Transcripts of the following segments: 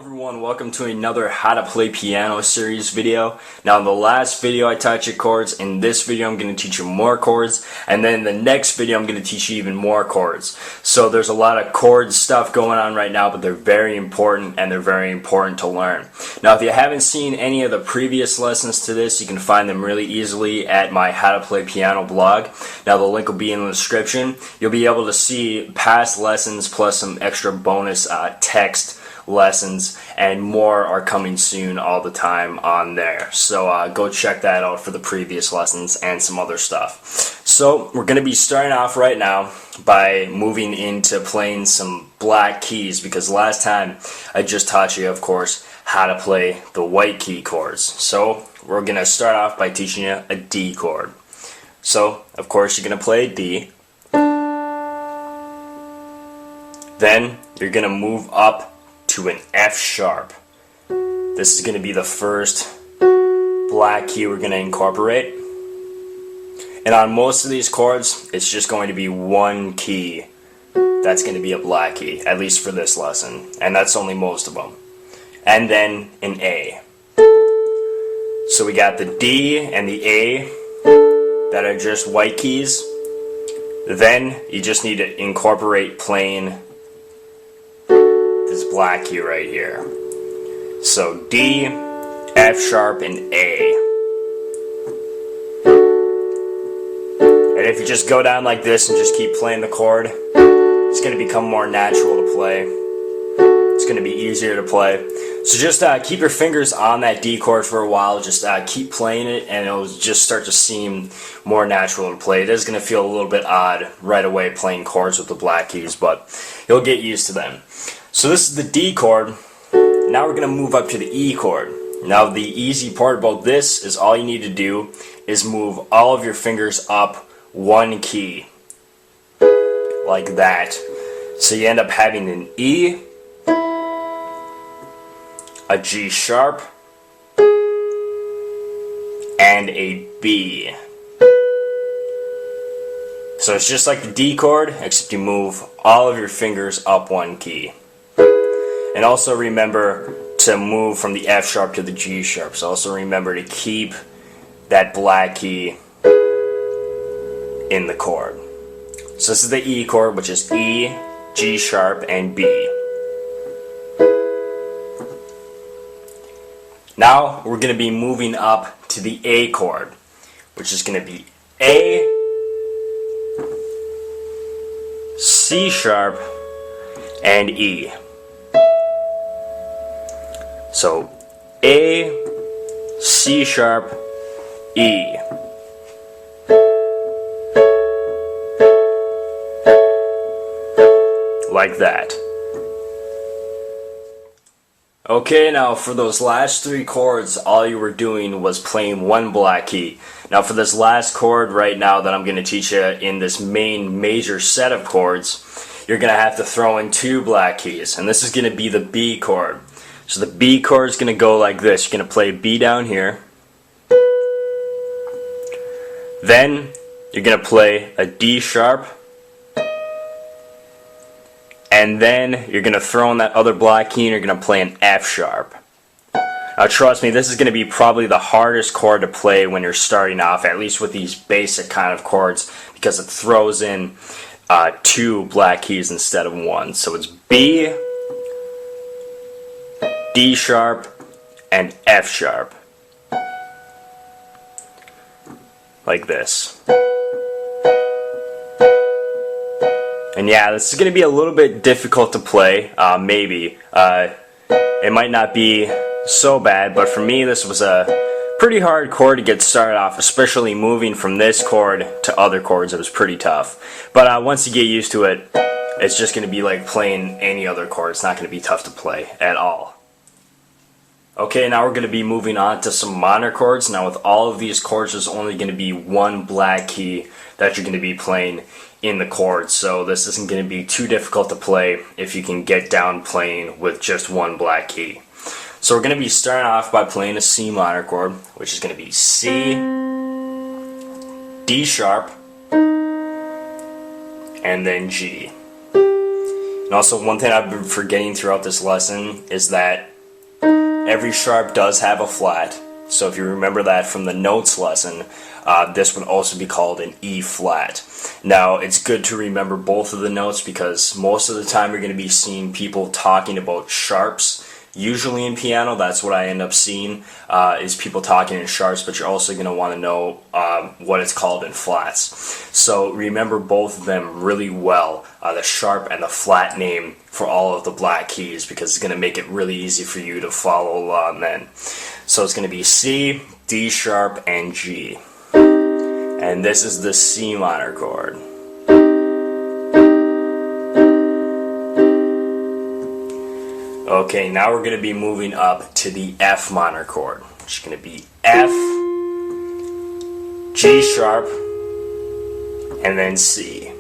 everyone, welcome to another how to play piano series video. Now in the last video I taught you chords, in this video I'm going to teach you more chords, and then in the next video I'm going to teach you even more chords. So there's a lot of chord stuff going on right now, but they're very important and they're very important to learn. Now if you haven't seen any of the previous lessons to this, you can find them really easily at my How to Play Piano blog. Now the link will be in the description. You'll be able to see past lessons plus some extra bonus text lessons, and more are coming soon all the time on there. So go check that out for the previous lessons and some other stuff. So we're going to be starting off right now by moving into playing some black keys, because last time I just taught you, of course, how to play the white key chords. So we're going to start off by teaching you a D chord. So of course you're going to play a D. Then you're going to move up to an F sharp. This is going to be the first black key we're going to incorporate. And on most of these chords, it's just going to be one key that's going to be a black key, at least for this lesson. And that's only most of them. And then an A. So we got the D and the A that are just white keys. Then you just need to incorporate playing this black key right here. So D, F sharp, and A. And if you just go down like this and just keep playing the chord, it's going to become more natural to play. It's going to be easier to play. So just keep your fingers on that D chord for a while. Just keep playing it, and it'll just start to seem more natural to play. It is going to feel a little bit odd right away playing chords with the black keys, but you'll get used to them. So this is the D chord. Now we're going to move up to the E chord. Now the easy part about this is all you need to do is move all of your fingers up one key. Like that. So you end up having an E, a G sharp, and a B. So it's just like the D chord, except you move all of your fingers up one key. And also remember to move from the F sharp to the G sharp. So also remember to keep that black key in the chord. So this is the E chord, which is E, G sharp, and B. Now we're going to be moving up to the A chord, which is going to be A, C sharp, and E. So A, C sharp, E. Like that. Okay, now for those last three chords, all you were doing was playing one black key. Now for this last chord right now that I'm going to teach you in this main major set of chords, you're going to have to throw in two black keys. And this is going to be the B chord. So the B chord is going to go like this. You're going to play B down here. Then you're going to play a D sharp. And then you're going to throw in that other black key and you're going to play an F sharp. Now trust me, this is going to be probably the hardest chord to play when you're starting off, at least with these basic kind of chords, because it throws in two black keys instead of one. So it's B, D sharp, and F sharp. Like this. And yeah, this is going to be a little bit difficult to play, maybe. It might not be so bad, but for me this was a pretty hard chord to get started off, especially moving from this chord to other chords. It was pretty tough. But once you get used to it, it's just going to be like playing any other chord. It's not going to be tough to play at all. Okay, now we're going to be moving on to some minor chords. Now with all of these chords, there's only going to be one black key that you're going to be playing in the chords. So this isn't going to be too difficult to play if you can get down playing with just one black key. So we're going to be starting off by playing a C minor chord, which is going to be C, D sharp, and then G. And also one thing I've been forgetting throughout this lesson is that every sharp does have a flat. So if you remember that from the notes lesson, this would also be called an E flat. Now, it's good to remember both of the notes because most of the time you're going to be seeing people talking about sharps. Usually in piano, that's what I end up seeing, is people talking in sharps, but you're also going to want to know what it's called in flats. So remember both of them really well, the sharp and the flat name for all of the black keys, because it's going to make it really easy for you to follow along then. So it's going to be C, D sharp, and G. And this is the C minor chord. Okay, now we're going to be moving up to the F minor chord, which is going to be F, G sharp, and then C.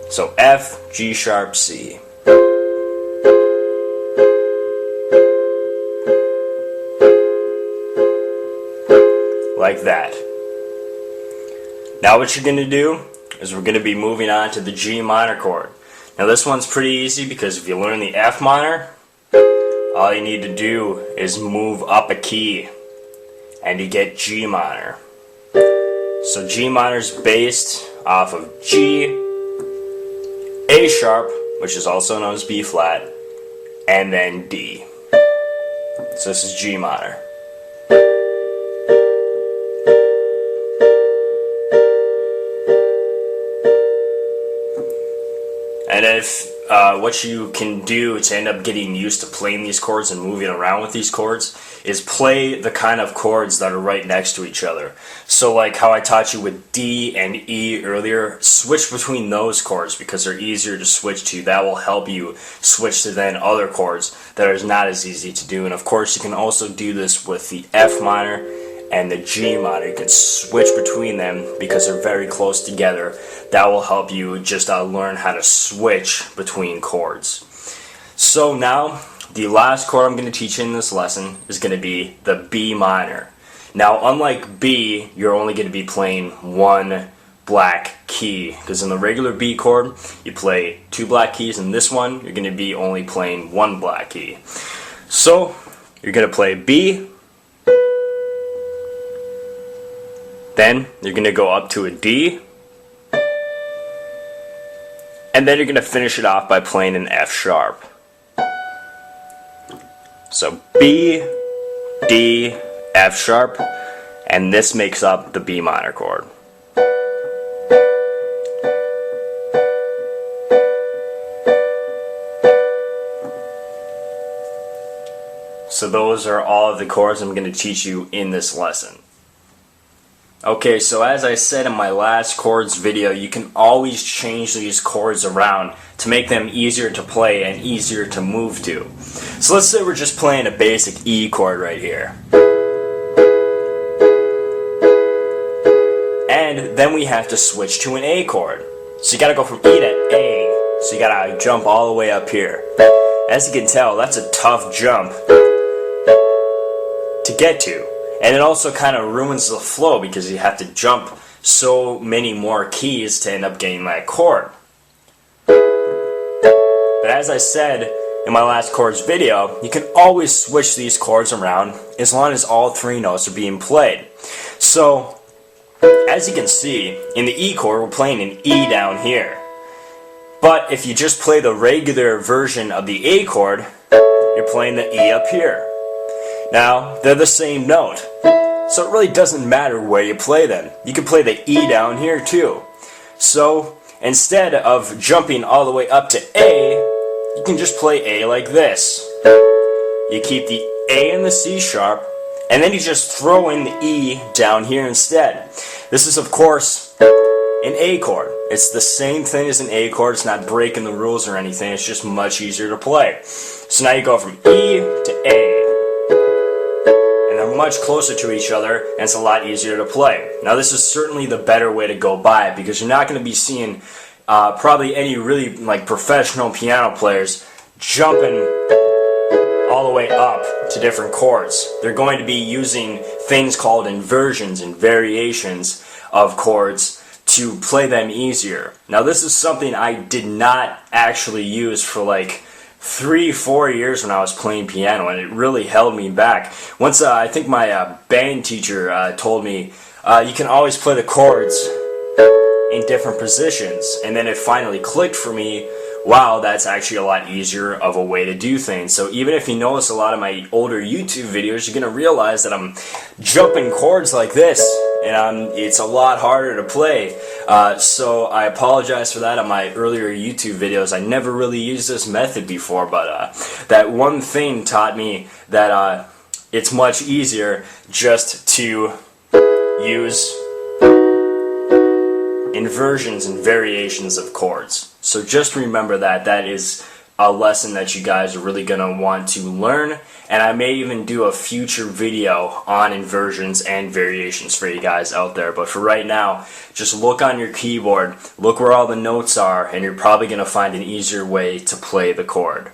So F, G sharp, C. Like that. Now what you're going to do is we're going to be moving on to the G minor chord. Now this one's pretty easy because if you learn the F minor, all you need to do is move up a key and you get G minor. So G minor is based off of G, A sharp, which is also known as B flat, and then D. So this is G minor. And if what you can do to end up getting used to playing these chords and moving around with these chords is play the kind of chords that are right next to each other. So like how I taught you with D and E earlier, switch between those chords because they're easier to switch to. That will help you switch to then other chords that are not as easy to do. And of course you can also do this with the F minor and the G minor. You can switch between them because they're very close together. That will help you just learn how to switch between chords. So now, the last chord I'm going to teach you in this lesson is going to be the B minor. Now, unlike B, you're only going to be playing one black key, because in the regular B chord, you play two black keys. In this one, you're going to be only playing one black key. So, you're going to play B, then you're going to go up to a D, and then you're going to finish it off by playing an F sharp. So B, D, F sharp, and this makes up the B minor chord. So those are all of the chords I'm going to teach you in this lesson. Okay, so as I said in my last chords video, you can always change these chords around to make them easier to play and easier to move to. So let's say we're just playing a basic E chord right here. And then we have to switch to an A chord. So you gotta go from E to A, so you gotta jump all the way up here. As you can tell, that's a tough jump to get to. And it also kind of ruins the flow because you have to jump so many more keys to end up getting that chord. But as I said in my last chords video, you can always switch these chords around as long as all three notes are being played. So, as you can see, in the E chord, we're playing an E down here. But if you just play the regular version of the A chord, you're playing the E up here. Now, they're the same note, so it really doesn't matter where you play them. You can play the E down here too. So, instead of jumping all the way up to A, you can just play A like this. You keep the A and the C sharp, and then you just throw in the E down here instead. This is, of course, an A chord. It's the same thing as an A chord. It's not breaking the rules or anything. It's just much easier to play. So now you go from E to A. They're much closer to each other, and it's a lot easier to play. Now this is certainly the better way to go by it, because you're not going to be seeing probably any really professional piano players jumping all the way up to different chords. They're going to be using things called inversions and variations of chords to play them easier. Now this is something I did not actually use for 3-4 years when I was playing piano, and it really held me back. Once I think my band teacher told me you can always play the chords in different positions, and then it finally clicked for me. Wow, that's actually a lot easier of a way to do things. So even if you notice a lot of my older YouTube videos, you're going to realize that I'm jumping chords like this, and it's a lot harder to play. So I apologize for that on my earlier YouTube videos. I never really used this method before, but that one thing taught me that it's much easier just to use inversions and variations of chords. So just remember that that is a lesson that you guys are really going to want to learn, and I may even do a future video on inversions and variations for you guys out there. But for right now, just look on your keyboard, look where all the notes are, and you're probably going to find an easier way to play the chord.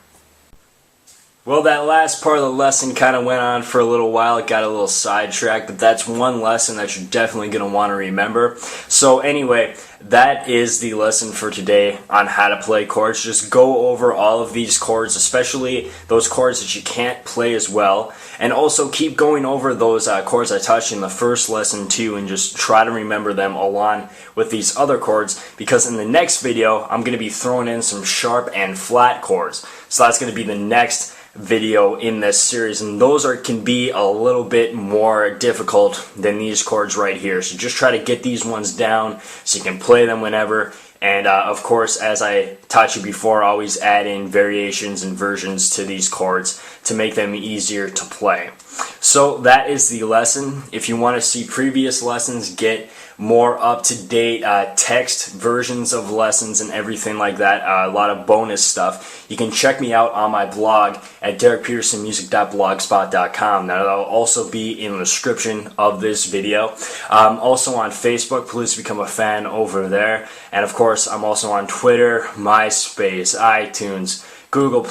Well, that last part of the lesson kind of went on for a little while. It got a little sidetracked, but that's one lesson that you're definitely going to want to remember. So anyway, that is the lesson for today on how to play chords. Just go over all of these chords, especially those chords that you can't play as well. And also keep going over those chords I taught you in the first lesson too, and just try to remember them along with these other chords, because in the next video, I'm going to be throwing in some sharp and flat chords. So that's going to be the next video in this series, and those can be a little bit more difficult than these chords right here. So just try to get these ones down so you can play them whenever. And of course, as I taught you before, always add in variations and versions to these chords to make them easier to play. So that is the lesson. If you want to see previous lessons, get more up-to-date text versions of lessons and everything like that, a lot of bonus stuff, you can check me out on my blog at derekpetersonmusic.blogspot.com. Now, that'll also be in the description of this video. Also on Facebook, please become a fan over there. And of course, I'm also on Twitter, MySpace, iTunes, Google+,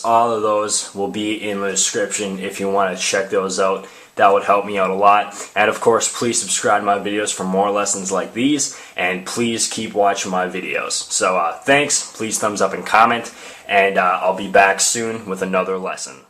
all of those will be in the description if you want to check those out. That would help me out a lot. And of course, please subscribe to my videos for more lessons like these, and please keep watching my videos. So thanks, please thumbs up and comment, and I'll be back soon with another lesson.